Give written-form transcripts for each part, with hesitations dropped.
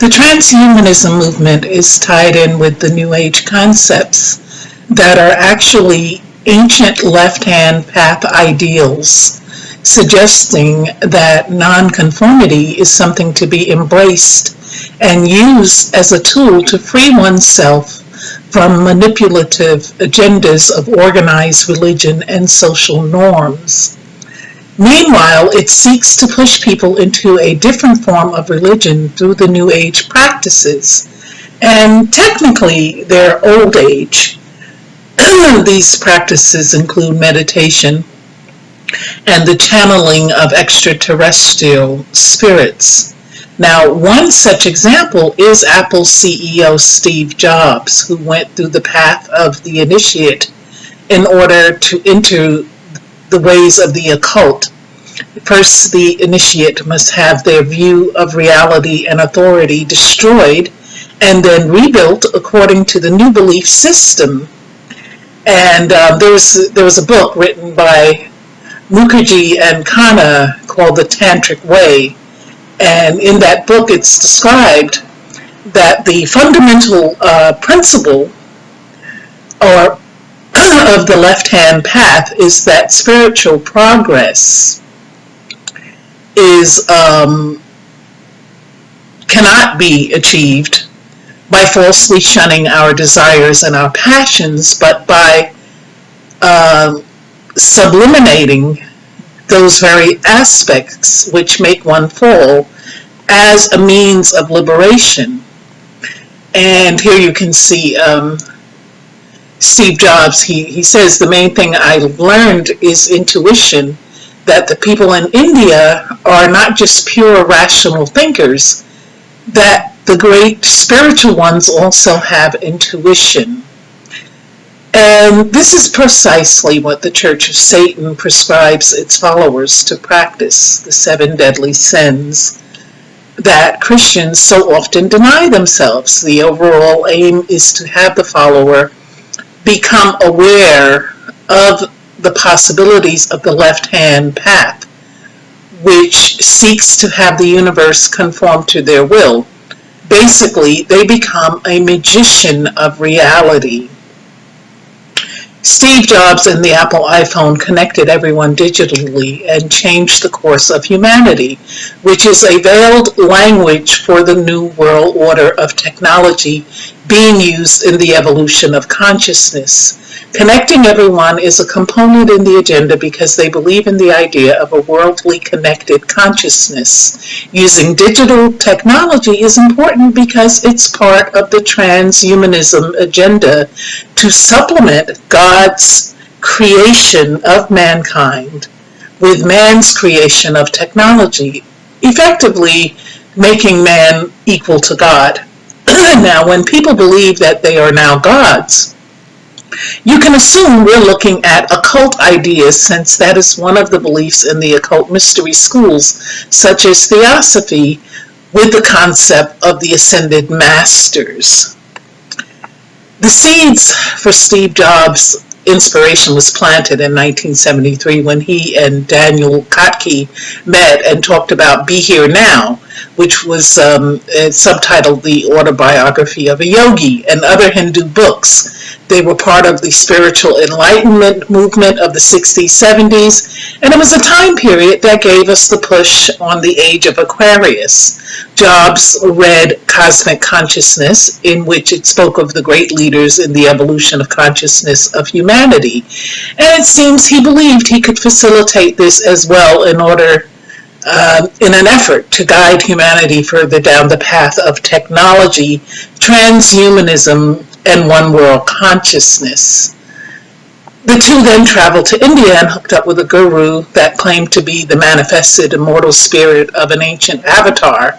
The transhumanism movement is tied in with the New Age concepts that are actually ancient left-hand path ideals, suggesting that nonconformity is something to be embraced and used as a tool to free oneself from manipulative agendas of organized religion and social norms. Meanwhile, it seeks to push people into a different form of religion through the New Age practices, and technically they're Old Age. These practices include meditation and the channeling of extraterrestrial spirits. Now, one such example is Apple CEO Steve Jobs, who went through the path of the initiate in order to enter the ways of the occult. First, the initiate must have their view of reality and authority destroyed and then rebuilt according to the new belief system. And there was a book written by Mukherjee and Khanna called The Tantric Way. And in that book, it's described that the fundamental principle or of the left-hand path is that spiritual progress is cannot be achieved by falsely shunning our desires and our passions, but by subliminating those very aspects which make one fall as a means of liberation. And here you can see Steve Jobs, he says, the main thing I learned is intuition, that the people in India are not just pure rational thinkers, that the great spiritual ones also have intuition. And this is precisely what the Church of Satan prescribes its followers to practice, the 7 deadly sins that Christians so often deny themselves. The overall aim is to have the follower become aware of the possibilities of the left-hand path, which seeks to have the universe conform to their will. Basically, they become a magician of reality. Steve Jobs and the Apple iPhone connected everyone digitally and changed the course of humanity, which is a veiled language for the new world order of technology being used in the evolution of consciousness. Connecting everyone is a component in the agenda because they believe in the idea of a worldly connected consciousness. Using digital technology is important because it's part of the transhumanism agenda to supplement God's creation of mankind with man's creation of technology, effectively making man equal to God. Now, when people believe that they are now gods, you can assume we're looking at occult ideas, since that is one of the beliefs in the occult mystery schools, such as Theosophy, with the concept of the ascended masters. The seeds for Steve Jobs' inspiration was planted in 1973 when he and Daniel Kotke met and talked about Be Here Now, which was subtitled The Autobiography of a Yogi, and other Hindu books. They were part of the spiritual enlightenment movement of the 60s, 70s, and it was a time period that gave us the push on the age of Aquarius. Jobs read Cosmic Consciousness, in which it spoke of the great leaders in the evolution of consciousness of humanity. And it seems he believed he could facilitate this as well in order in an effort to guide humanity further down the path of technology, transhumanism, and one world consciousness. The two then traveled to India and hooked up with a guru that claimed to be the manifested immortal spirit of an ancient avatar.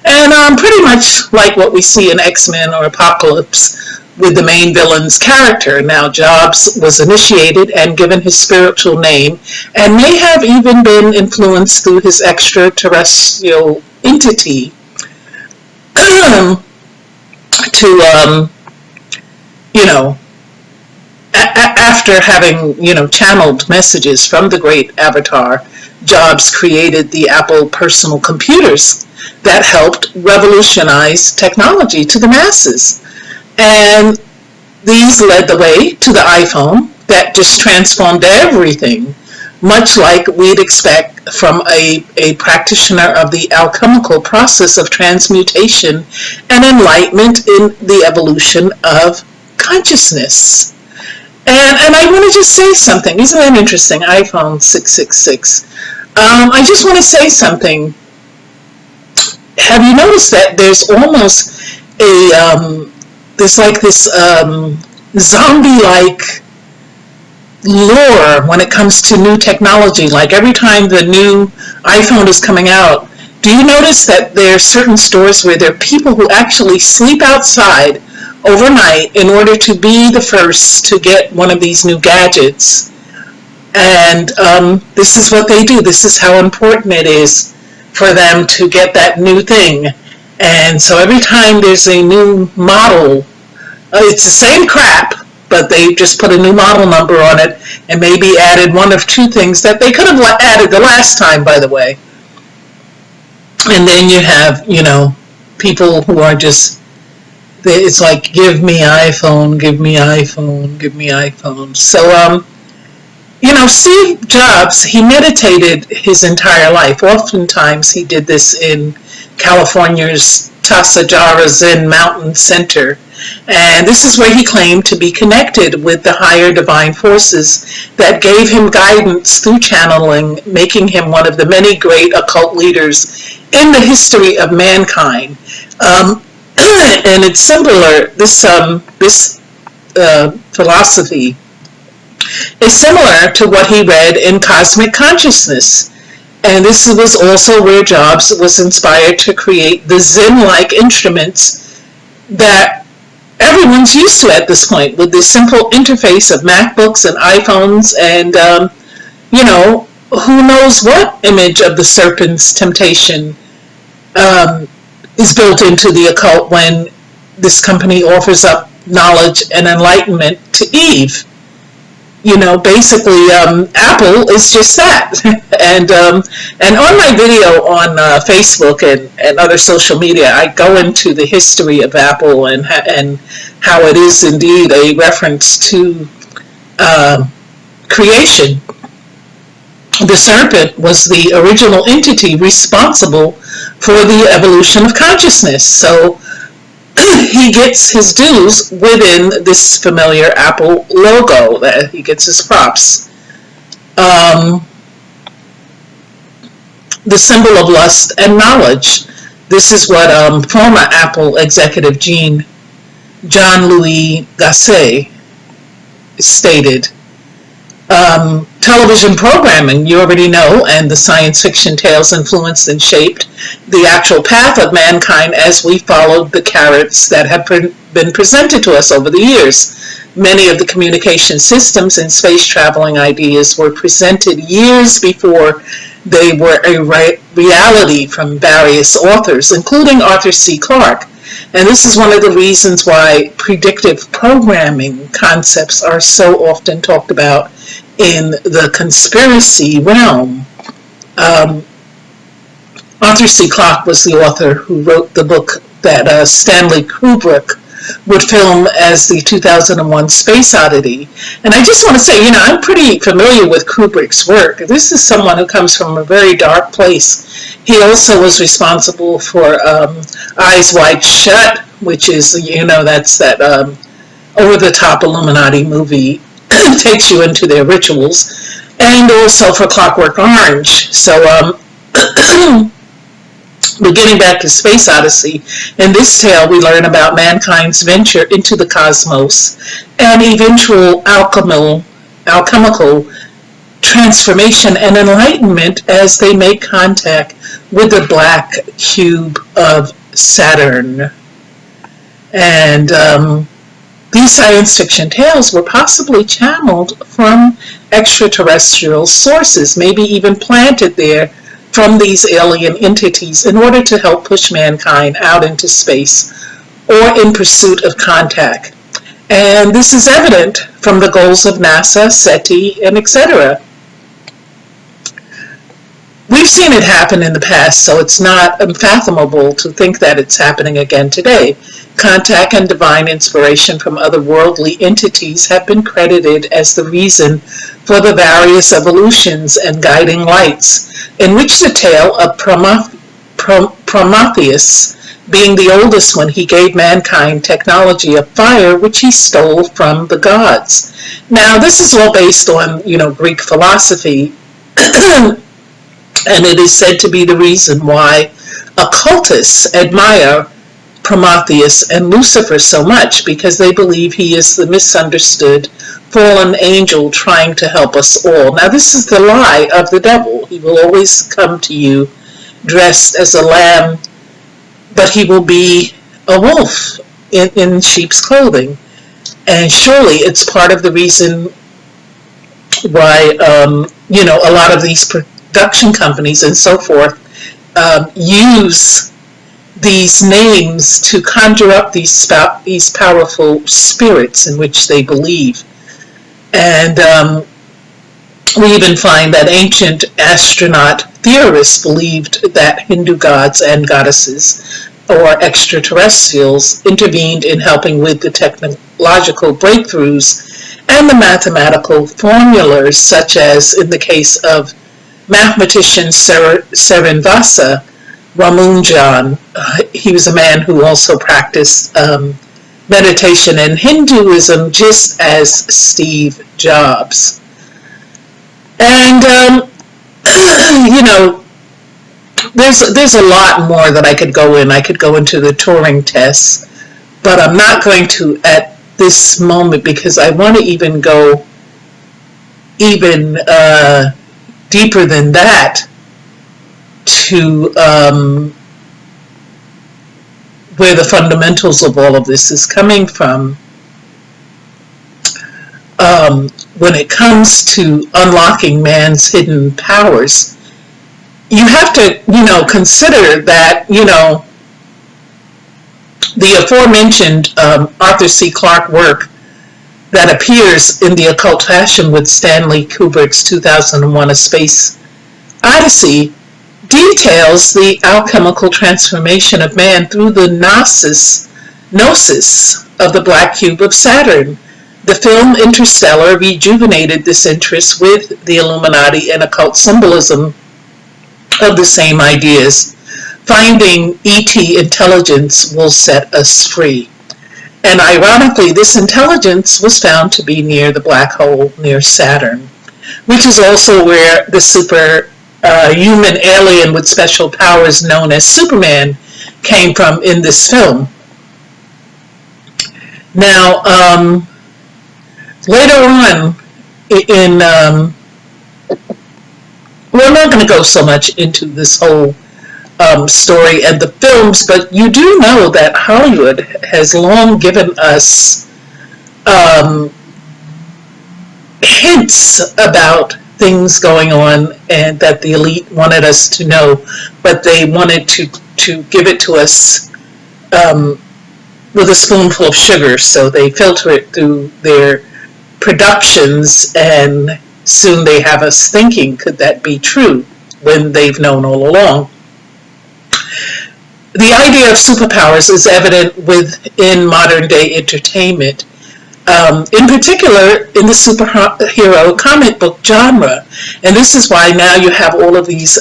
And pretty much like what we see in X-Men or Apocalypse with the main villain's character. Now, Jobs was initiated and given his spiritual name, and may have even been influenced through his extraterrestrial entity to after having, channeled messages from the great avatar, Jobs created the Apple personal computers, that helped revolutionize technology to the masses. And these led the way to the iPhone that just transformed everything, much like we'd expect from a practitioner of the alchemical process of transmutation and enlightenment in the evolution of consciousness. And I want to just say something. Isn't that interesting? iPhone 666. I just want to say something. Have you noticed that there's almost there's like this zombie-like lore when it comes to new technology? Like every time the new iPhone is coming out, do you notice that there are certain stores where there are people who actually sleep outside overnight in order to be the first to get one of these new gadgets? And this is what they do. This is how important it is for them to get that new thing. And so every time there's a new model, it's the same crap, but they just put a new model number on it and maybe added one of two things that they could have added the last time, by the way. And then you have, people who are just, it's like, give me iPhone, give me iPhone, give me iPhone. So, Steve Jobs, he meditated his entire life. Oftentimes he did this in California's Tasajara Zen Mountain Center. And this is where he claimed to be connected with the higher divine forces that gave him guidance through channeling, making him one of the many great occult leaders in the history of mankind. And it's similar, this philosophy is similar to what he read in Cosmic Consciousness. And this was also where Jobs was inspired to create the Zen-like instruments that everyone's used to at this point, with this simple interface of MacBooks and iPhones and, who knows what image of the serpent's temptation is built into the occult when this company offers up knowledge and enlightenment to Eve. Basically, Apple is just that. And on my video on Facebook and other social media, I go into the history of Apple and how it is indeed a reference to creation. The serpent was the original entity responsible for the evolution of consciousness. So he gets his dues within this familiar Apple logo. That he gets his props. The symbol of lust and knowledge. This is what former Apple executive John Louis Gasset stated. Television programming, you already know, and the science fiction tales influenced and shaped the actual path of mankind as we followed the carrots that have been presented to us over the years. Many of the communication systems and space traveling ideas were presented years before they were a reality from various authors, including Arthur C. Clarke. And this is one of the reasons why predictive programming concepts are so often talked about in the conspiracy realm. Arthur C. Clarke was the author who wrote the book that Stanley Kubrick would film as the 2001 Space Oddity. And I just want to say, I'm pretty familiar with Kubrick's work. This is someone who comes from a very dark place. He also was responsible for Eyes Wide Shut, which is, that's that over-the-top Illuminati movie, takes you into their rituals, and also for Clockwork Orange. So, but getting back to Space Odyssey, in this tale we learn about mankind's venture into the cosmos and eventual alchemical transformation and enlightenment as they make contact with the black cube of Saturn. And these science fiction tales were possibly channeled from extraterrestrial sources, maybe even planted there from these alien entities in order to help push mankind out into space or in pursuit of contact. And this is evident from the goals of NASA, SETI, and etc. We've seen it happen in the past, so it's not unfathomable to think that it's happening again today. Contact and divine inspiration from otherworldly entities have been credited as the reason for the various evolutions and guiding lights, in which the tale of Prometheus being the oldest one, he gave mankind technology of fire, which he stole from the gods. Now, this is all based on, Greek philosophy, and it is said to be the reason why occultists admire Prometheus and Lucifer so much, because they believe he is the misunderstood fallen angel trying to help us all. Now, this is the lie of the devil. He will always come to you dressed as a lamb, but he will be a wolf in sheep's clothing. And surely it's part of the reason why, a lot of these production companies and so forth use these names to conjure up these powerful spirits in which they believe. And we even find that ancient astronaut theorists believed that Hindu gods and goddesses or extraterrestrials intervened in helping with the technological breakthroughs and the mathematical formulas, such as in the case of mathematician Srinivasa Ramanujan. He was a man who also practiced meditation and Hinduism, just as Steve Jobs. And there's a lot more that I could go in. I could go into the Turing tests, but I'm not going to at this moment, because I want to even go even deeper than that to where the fundamentals of all of this is coming from. When it comes to unlocking man's hidden powers, you have to, consider that, the aforementioned Arthur C. Clarke work that appears in the occult fashion with Stanley Kubrick's 2001 A Space Odyssey details the alchemical transformation of man through the gnosis of the black cube of Saturn. The film Interstellar rejuvenated this interest with the Illuminati and occult symbolism of the same ideas. Finding ET intelligence will set us free. And ironically, this intelligence was found to be near the black hole near Saturn, which is also where the human alien with special powers known as Superman came from in this film. Now, later on we're not going to go so much into this whole story and the films, but you do know that Hollywood has long given us hints about things going on and that the elite wanted us to know, but they wanted to give it to us with a spoonful of sugar, so they filter it through their productions, and soon they have us thinking, could that be true, when they've known all along. The idea of superpowers is evident within modern day entertainment, in particular in the superhero comic book genre. And this is why now you have all of these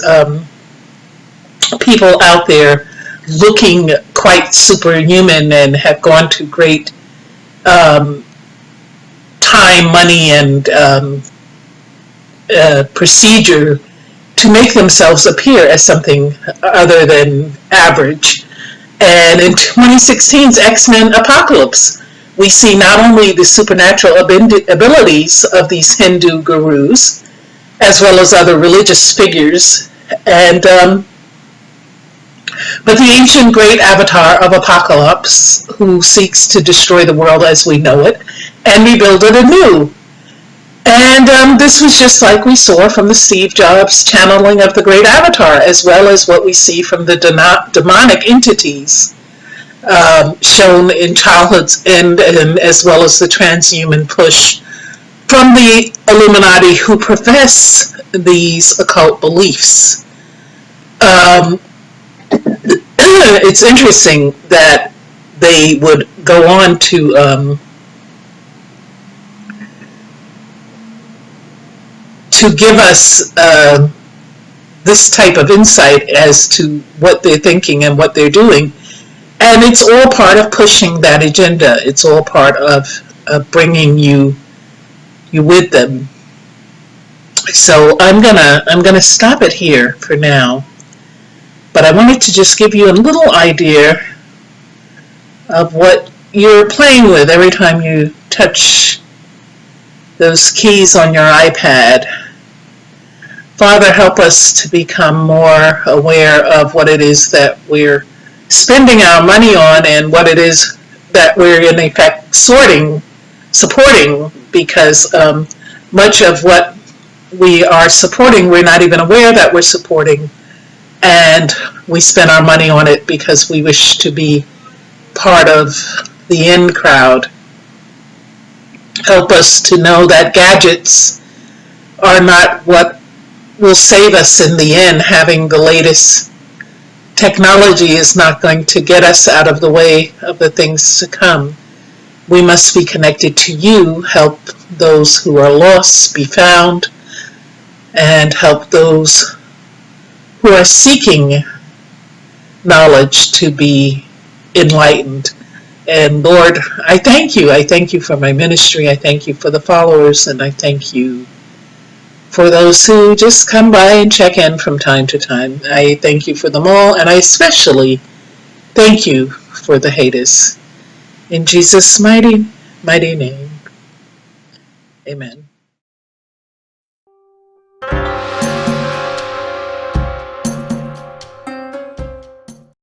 people out there looking quite superhuman and have gone to great time, money, and procedure to make themselves appear as something other than average. And in 2016's X-Men Apocalypse, we see not only the supernatural abilities of these Hindu gurus, as well as other religious figures, and but the ancient great avatar of Apocalypse, who seeks to destroy the world as we know it and rebuild it anew. And this was just like we saw from the Steve Jobs channeling of the great avatar, as well as what we see from the demonic entities shown in Childhood's End, and as well as the transhuman push from the Illuminati, who profess these occult beliefs. um, it's interesting that they would go on to give us this type of insight as to what they're thinking and what they're doing. And it's all part of pushing that agenda. It's all part of bringing you with them. So I'm gonna stop it here for now. But I wanted to just give you a little idea of what you're playing with every time you touch those keys on your iPad. Father, help us to become more aware of what it is that we're spending our money on and what it is that we're in effect supporting, because much of what we are supporting, we're not even aware that we're supporting, and we spend our money on it because we wish to be part of the in crowd. Help us to know that gadgets are not what will save us in the end. Having the latest technology is not going to get us out of the way of the things to come. We must be connected to you, help those who are lost be found, and help those who are seeking knowledge to be enlightened. And Lord, I thank you. I thank you for my ministry. I thank you for the followers, and I thank you for those who just come by and check in from time to time. I thank you for them all, and I especially thank you for the haters. In Jesus' mighty, mighty name, amen.